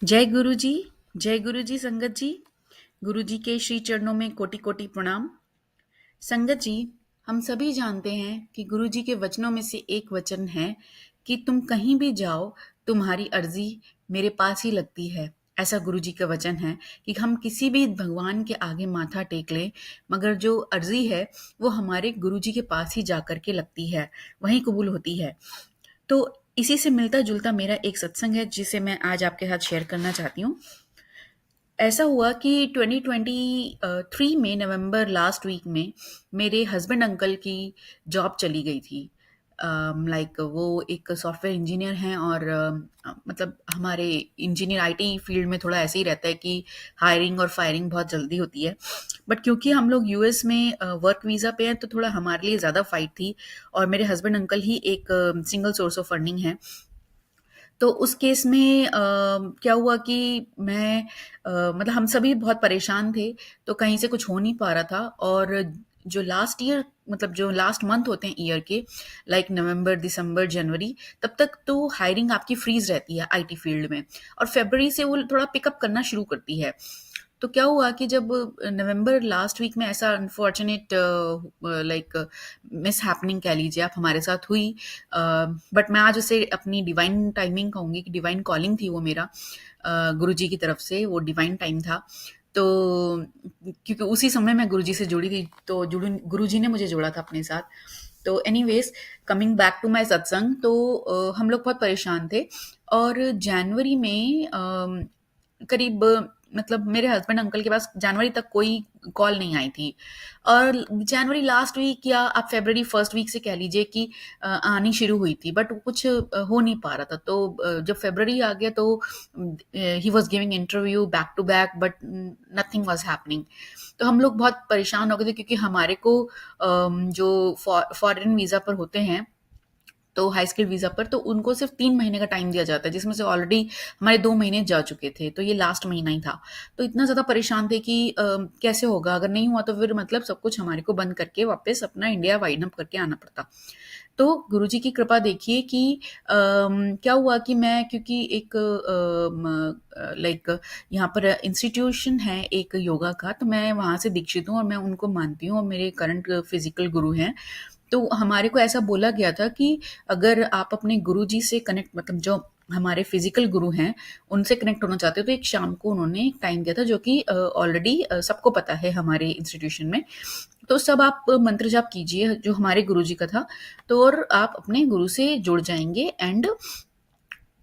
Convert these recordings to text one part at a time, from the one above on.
जय गुरु जी। जय गुरु जी संगत जी। गुरु जी के श्री चरणों में कोटि कोटि प्रणाम। संगत जी, हम सभी जानते हैं कि गुरु जी के वचनों में से एक वचन है कि तुम कहीं भी जाओ, तुम्हारी अर्जी मेरे पास ही लगती है। ऐसा गुरु जी का वचन है कि हम किसी भी भगवान के आगे माथा टेक लें, मगर जो अर्जी है वो हमारे गुरु जी के पास ही जा कर के लगती है, वहीं कबूल होती है। तो इसी से मिलता जुलता मेरा एक सत्संग है जिसे मैं आज आपके साथ शेयर करना चाहती हूँ। ऐसा हुआ कि 2023 में नवंबर लास्ट वीक में मेरे हस्बैंड अंकल की जॉब चली गई थी। लाइक वो एक सॉफ्टवेयर इंजीनियर हैं और मतलब हमारे इंजीनियर आईटी फील्ड में थोड़ा ऐसे ही रहता है कि हायरिंग और फायरिंग बहुत जल्दी होती है। बट क्योंकि हम लोग यूएस में वर्क वीज़ा पे हैं तो थोड़ा हमारे लिए ज़्यादा फाइट थी। और मेरे हस्बैंड अंकल ही एक सिंगल सोर्स ऑफ फंडिंग है। तो उस केस में क्या हुआ कि मैं मतलब हम सभी बहुत परेशान थे, तो कहीं से कुछ हो नहीं पा रहा था। और जो लास्ट ईयर मतलब जो लास्ट मंथ होते हैं ईयर के, लाइक नवंबर, दिसंबर, जनवरी, तब तक तो हायरिंग आपकी फ्रीज़ रहती है आईटी फील्ड में, और फ़रवरी से वो थोड़ा पिकअप करना शुरू करती है। तो क्या हुआ कि जब नवंबर लास्ट वीक में ऐसा अनफॉर्चुनेट लाइक मिस हैपनिंग कह लीजिए आप हमारे साथ हुई। बट मैं आज उसे अपनी डिवाइन टाइमिंग कहूँगी कि डिवाइन कॉलिंग थी वो मेरा, गुरु जी की तरफ से वो डिवाइन टाइम था। तो क्योंकि उसी समय मैं गुरु जी से जुड़ी थी, तो गुरु जी ने मुझे जोड़ा था अपने साथ। तो anyways, coming back to my satsang, तो हम लोग बहुत परेशान थे। और जनवरी में करीब मतलब मेरे हस्बैंड अंकल के पास जनवरी तक कोई कॉल नहीं आई थी। और जनवरी लास्ट वीक या आप फरवरी फर्स्ट वीक से कह लीजिए कि आनी शुरू हुई थी, बट कुछ हो नहीं पा रहा था। तो जब फरवरी आ गया तो he was giving interview back to back, but nothing was happening. तो हम लोग बहुत परेशान हो गए थे क्योंकि हमारे को जो फॉरेन वीज़ा पर होते हैं, तो हाई स्किल वीज़ा पर, तो उनको सिर्फ 3 महीने का टाइम दिया जाता है, जिसमें से ऑलरेडी हमारे 2 महीने जा चुके थे, तो ये लास्ट महीना ही था। तो इतना ज़्यादा परेशान थे कि कैसे होगा? अगर नहीं हुआ तो फिर मतलब सब कुछ हमारे को बंद करके वापस अपना इंडिया वाइंड अप करके आना पड़ता। तो गुरुजी की कृपा देखिए कि क्या हुआ कि मैं क्योंकि एक लाइक यहाँ पर इंस्टीट्यूशन है एक योगा का, तो मैं वहाँ से दीक्षित हूँ और मैं उनको मानती हूँ और मेरे करंट फिज़िकल गुरु हैं। तो हमारे को ऐसा बोला गया था कि अगर आप अपने गुरुजी से कनेक्ट मतलब जो हमारे फिजिकल गुरु हैं, उनसे कनेक्ट होना चाहते हो तो एक शाम को उन्होंने एक टाइम दिया था जो कि ऑलरेडी सबको पता है हमारे इंस्टीट्यूशन में। तो सब आप मंत्र जाप कीजिए जो हमारे गुरुजी का था, तो और आप अपने गुरु से जुड़ जाएँगे एंड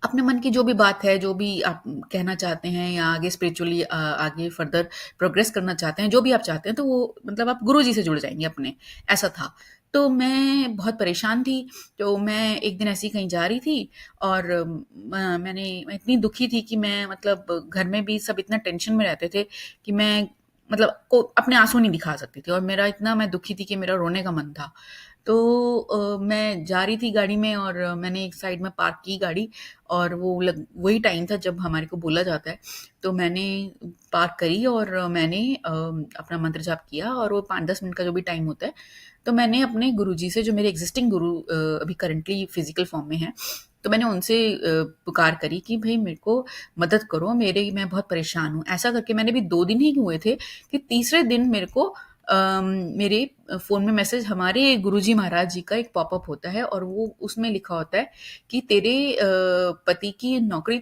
अपने मन की जो भी बात है, जो भी आप कहना चाहते हैं या आगे स्पिरिचुअली आगे फर्दर प्रोग्रेस करना चाहते हैं, जो भी आप चाहते हैं, तो वो मतलब आप गुरुजी से जुड़ जाएँगे अपने, ऐसा था। तो मैं बहुत परेशान थी, तो मैं एक दिन ऐसे ही कहीं जा रही थी और मैं इतनी दुखी थी कि मैं मतलब घर में भी सब इतना टेंशन में रहते थे कि मैं मतलब को अपने आँसू नहीं दिखा सकती थी और मेरा इतना मैं दुखी थी कि मेरा रोने का मन था। तो मैं जा रही थी गाड़ी में और मैंने एक साइड में पार्क की गाड़ी, और वही टाइम था जब हमारे को बोला जाता है। तो मैंने पार्क करी और मैंने अपना मंत्र जाप किया और वो 5-10 मिनट का जो भी टाइम होता है, तो मैंने अपने गुरुजी से, जो मेरे एग्ज़िस्टिंग गुरु अभी करंटली फ़िज़िकल फ़ॉर्म में हैं, तो मैंने उनसे पुकार करी कि भई मेरे को मदद करो, मैं बहुत परेशान हूँ। ऐसा करके मैंने भी 2 दिन ही हुए थे कि तीसरे दिन मेरे को मेरे फ़ोन में मैसेज हमारे गुरुजी महाराज जी का एक पॉपअप होता है और वो उसमें लिखा होता है कि तेरे पति की नौकरी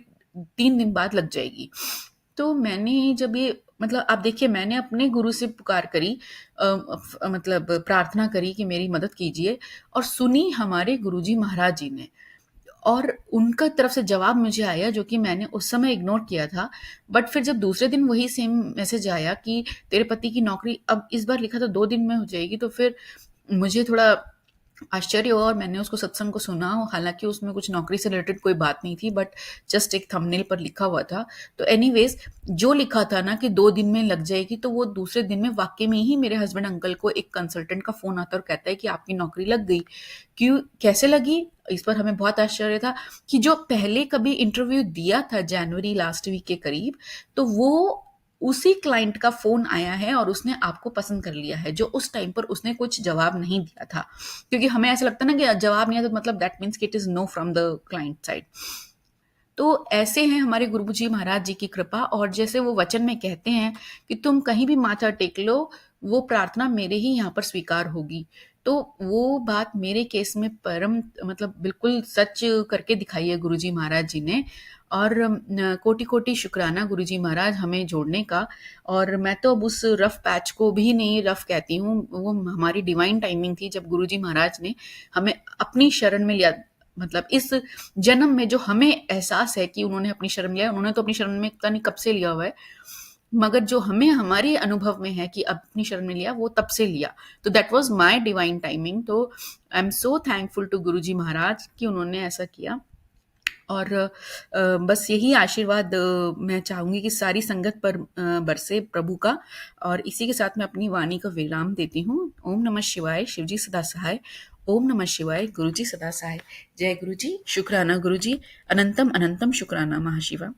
3 दिन बाद लग जाएगी। तो मैंने जब ये मतलब आप देखिए, मैंने अपने गुरु से पुकार करी, मतलब प्रार्थना करी कि मेरी मदद कीजिए, और सुनी हमारे गुरुजी महाराज जी ने। और उनका तरफ से जवाब मुझे आया जो कि मैंने उस समय इग्नोर किया था। बट फिर जब दूसरे दिन वही सेम मैसेज आया कि तेरे पति की नौकरी अब इस बार लिखा था 2 दिन में हो जाएगी, तो फिर मुझे थोड़ा आश्चर्य हुआ और मैंने उसको सत्संग को सुना। हालाँकि उसमें कुछ नौकरी से रिलेटेड कोई बात नहीं थी, बट जस्ट एक थंबनेल पर लिखा हुआ था। तो एनीवेज़, जो लिखा था ना कि 2 दिन में लग जाएगी, तो वो दूसरे दिन में वाक़ई में ही मेरे हस्बैंड अंकल को एक कंसल्टेंट का फ़ोन आता है और कहता है कि आपकी नौकरी लग गई। क्यों, कैसे लगी? इस पर हमें बहुत आश्चर्य था कि जो पहले कभी इंटरव्यू दिया था जनवरी लास्ट वीक के करीब, तो वो उसी क्लाइंट का फ़ोन आया है और उसने आपको पसंद कर लिया है, जो उस टाइम पर उसने कुछ जवाब नहीं दिया था। क्योंकि हमें ऐसा लगता है ना कि जवाब नहीं आया तो मतलब दैट मीन्स कि it is know from the client side. तो ऐसे हैं हमारे गुरुजी महाराज जी की कृपा। और जैसे वो वचन में कहते हैं कि तुम कहीं भी माथा टेक लो, वो प्रार्थना मेरे ही यहाँ पर स्वीकार होगी। तो वो बात मेरे केस में परम मतलब बिल्कुल सच करके दिखाई है गुरुजी महाराज जी ने। और कोटि-कोटि शुक्राना गुरुजी महाराज हमें जोड़ने का। और मैं तो अब उस रफ़ पैच को भी नहीं रफ़ कहती हूँ, वो हमारी डिवाइन टाइमिंग थी जब गुरुजी महाराज ने हमें अपनी शरण में लिया। मतलब इस जन्म में जो हमें एहसास है कि उन्होंने अपनी शरण लिया है, उन्होंने तो अपनी शरण में पता नहीं कब से लिया हुआ है, मगर जो हमें हमारे अनुभव में है कि अपनी शरण में लिया, वो तब से लिया। तो that was my divine timing. तो I am so thankful to Guruji Maharaj कि उन्होंने ऐसा किया। और बस यही आशीर्वाद मैं चाहूँगी कि सारी संगत पर बरसे प्रभु का। और इसी के साथ मैं अपनी वाणी का विराम देती हूँ। ओम नमः शिवाय, शिव जी सदा सहाय। ओम नमः शिवाय, गुरु जी सदा सहाय। जय गुरु जी, शुक्राना गुरु जी, अनंतम अनंतम शुक्राना महाशिवा।